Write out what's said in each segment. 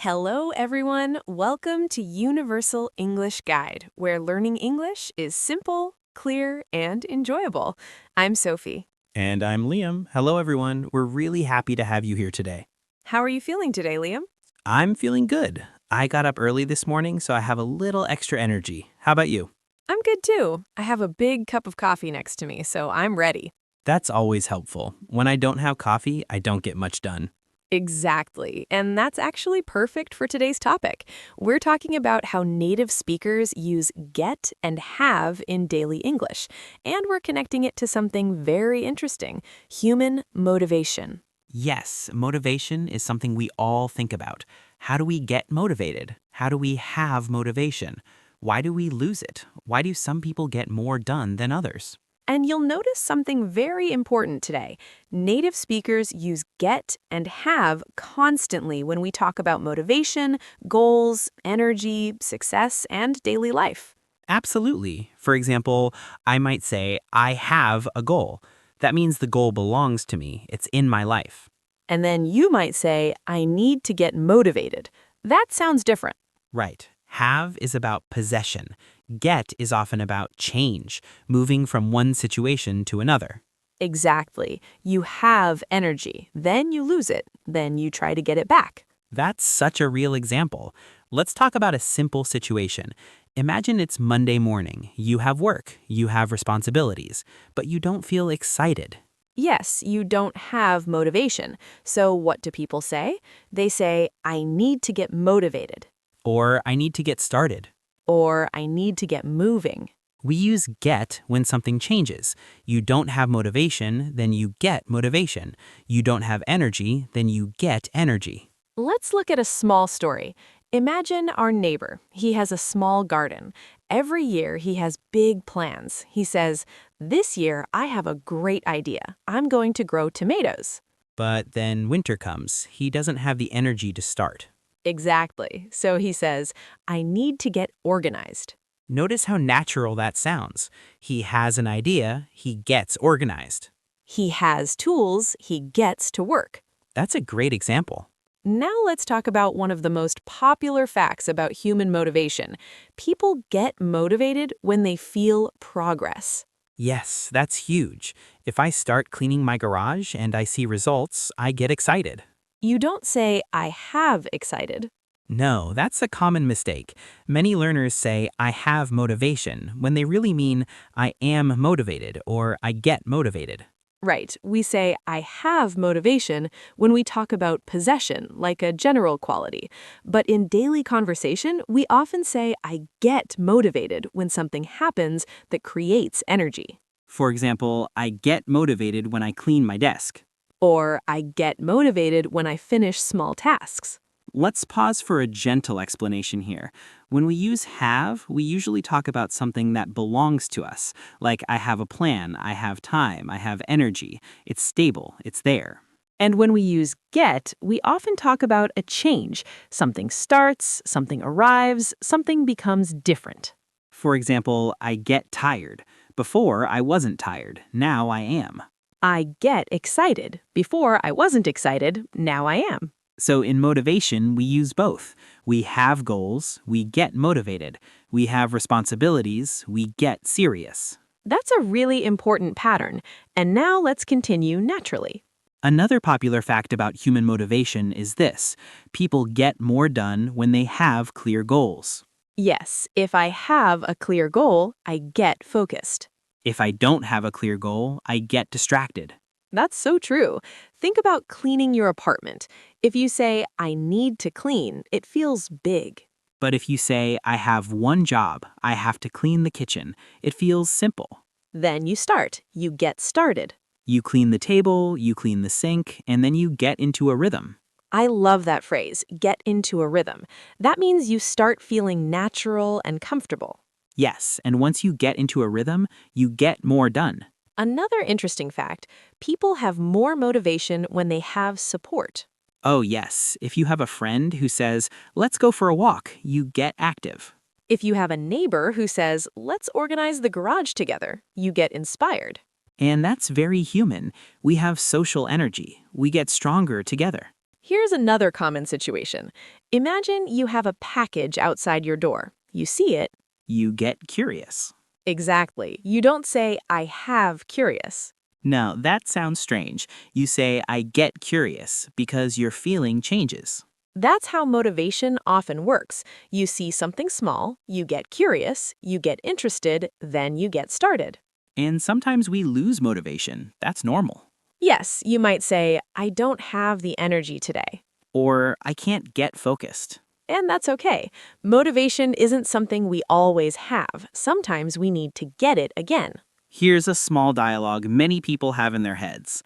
Hello, everyone. Welcome to Universal English Guide, where learning English is simple, clear, and enjoyable. I'm Sophie. And I'm Liam. Hello, everyone. We're really happy to have you here today. How are you feeling today, Liam? I'm feeling good. I got up early this morning, so I have a little extra energy. How about you? I'm good too. I have a big cup of coffee next to me, so I'm ready. That's always helpful. When I don't have coffee, I don't get much done. Exactly. And that's actually perfect for today's topic. We're talking about how native speakers use get and have in daily English. And we're connecting it to something very interesting, human motivation. Yes, motivation is something we all think about. How do we get motivated? How do we have motivation? Why do we lose it? Why do some people get more done than others? And you'll notice something very important today. Native speakers use get and have constantly when we talk about motivation, goals, energy, success, and daily life. Absolutely. For example, I might say, I have a goal. That means the goal belongs to me. It's in my life. And then you might say, I need to get motivated. That sounds different. Right. Have is about possession. Get is often about change, moving from one situation to another. Exactly. You have energy, then you lose it, then you try to get it back. That's such a real example. Let's talk about a simple situation. Imagine it's Monday morning. You have work, you have responsibilities, but you don't feel excited. Yes, you don't have motivation. So what do people say? They say, I need to get motivated. Or I need to get started. Or I need to get moving. We use get when something changes. You don't have motivation, then you get motivation. You don't have energy, then you get energy. Let's look at a small story. Imagine our neighbor. He has a small garden. Every year he has big plans. He says, this year I have a great idea. I'm going to grow tomatoes. But then winter comes. He doesn't have the energy to start. Exactly. So he says, I need to get organized. Notice how natural that sounds. He has an idea, he gets organized. He has tools, he gets to work. That's a great example. Now let's talk about one of the most popular facts about human motivation. People get motivated when they feel progress. Yes, that's huge. If I start cleaning my garage and I see results, I get excited. You don't say, I have excited. No, that's a common mistake. Many learners say, I have motivation, when they really mean, I am motivated or I get motivated. Right, we say, I have motivation when we talk about possession, like a general quality. But in daily conversation, we often say, I get motivated when something happens that creates energy. For example, I get motivated when I clean my desk. Or I get motivated when I finish small tasks. Let's pause for a gentle explanation here. When we use have, we usually talk about something that belongs to us, like I have a plan, I have time, I have energy. It's stable, it's there. And when we use get, we often talk about a change. Something starts, something arrives, something becomes different. For example, I get tired. Before, I wasn't tired. Now I am. I get excited. Before, I wasn't excited. Now I am. So in motivation, we use both. We have goals, we get motivated. We have responsibilities, we get serious. That's a really important pattern. And now let's continue naturally. Another popular fact about human motivation is this: people get more done when they have clear goals. Yes, if I have a clear goal, I get focused. If I don't have a clear goal, I get distracted. That's so true. Think about cleaning your apartment. If you say, I need to clean, it feels big. But if you say, I have one job, I have to clean the kitchen, it feels simple. Then you start. You get started. You clean the table, you clean the sink, and then you get into a rhythm. I love that phrase, get into a rhythm. That means you start feeling natural and comfortable. Yes, and once you get into a rhythm, you get more done. Another interesting fact, people have more motivation when they have support. Oh yes, if you have a friend who says, let's go for a walk, you get active. If you have a neighbor who says, let's organize the garage together, you get inspired. And that's very human. We have social energy. We get stronger together. Here's another common situation. Imagine you have a package outside your door. You see it. You get curious. Exactly. You don't say, I have curious. No, that sounds strange. You say, I get curious, because your feeling changes. That's how motivation often works. You see something small, you get curious, you get interested, then you get started. And sometimes we lose motivation. That's normal. Yes, you might say, I don't have the energy today. Or, I can't get focused. And that's okay. Motivation isn't something we always have. Sometimes we need to get it again. Here's a small dialogue many people have in their heads.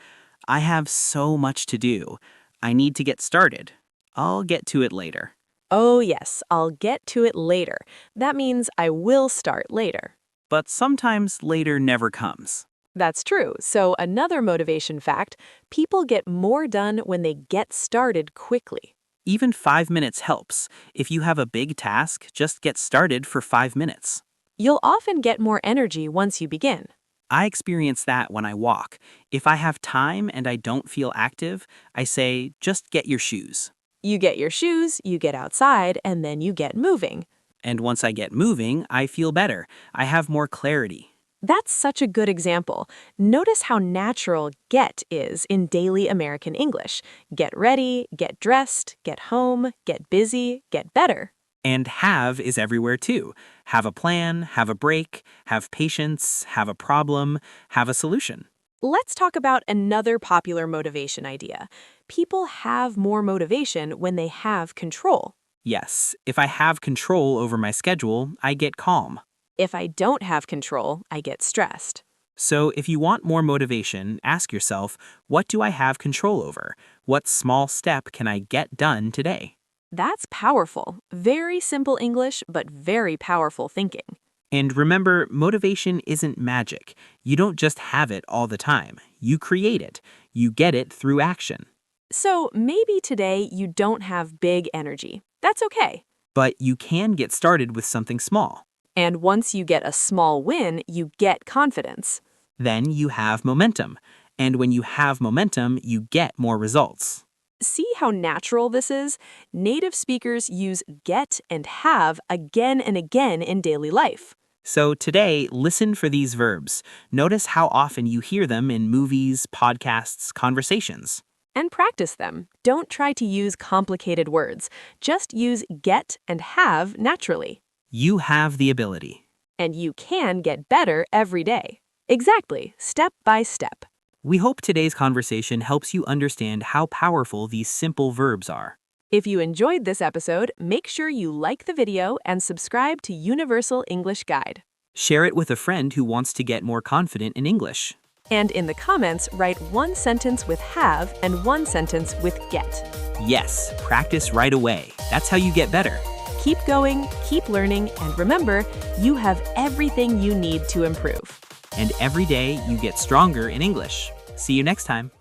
I have so much to do. I need to get started. I'll get to it later. Oh yes, I'll get to it later. That means I will start later. But sometimes later never comes. That's true. So another motivation fact, people get more done when they get started quickly. Even 5 minutes helps. If you have a big task, just get started for 5 minutes. You'll often get more energy once you begin. I experience that when I walk. If I have time and I don't feel active, I say, just get your shoes. You get your shoes, you get outside, and then you get moving. And once I get moving, I feel better. I have more clarity. That's such a good example. Notice how natural get is in daily American English. Get ready, get dressed, get home, get busy, get better. And have is everywhere too. Have a plan, have a break, have patience, have a problem, have a solution. Let's talk about another popular motivation idea. People have more motivation when they have control. Yes, if I have control over my schedule, I get calm. If I don't have control, I get stressed. So if you want more motivation, ask yourself, what do I have control over? What small step can I get done today? That's powerful. Very simple English, but very powerful thinking. And remember, motivation isn't magic. You don't just have it all the time. You create it. You get it through action. So maybe today you don't have big energy. That's okay. But you can get started with something small. And once you get a small win, you get confidence. Then you have momentum. And when you have momentum, you get more results. See how natural this is? Native speakers use get and have again and again in daily life. So today, listen for these verbs. Notice how often you hear them in movies, podcasts, conversations. And practice them. Don't try to use complicated words. Just use get and have naturally. You have the ability. And you can get better every day. Exactly, step by step. We hope today's conversation helps you understand how powerful these simple verbs are. If you enjoyed this episode, make sure you like the video and subscribe to Universal English Guide. Share it with a friend who wants to get more confident in English. And in the comments, write one sentence with have and one sentence with get. Yes, practice right away. That's how you get better. Keep going, keep learning, and remember, you have everything you need to improve. And every day you get stronger in English. See you next time.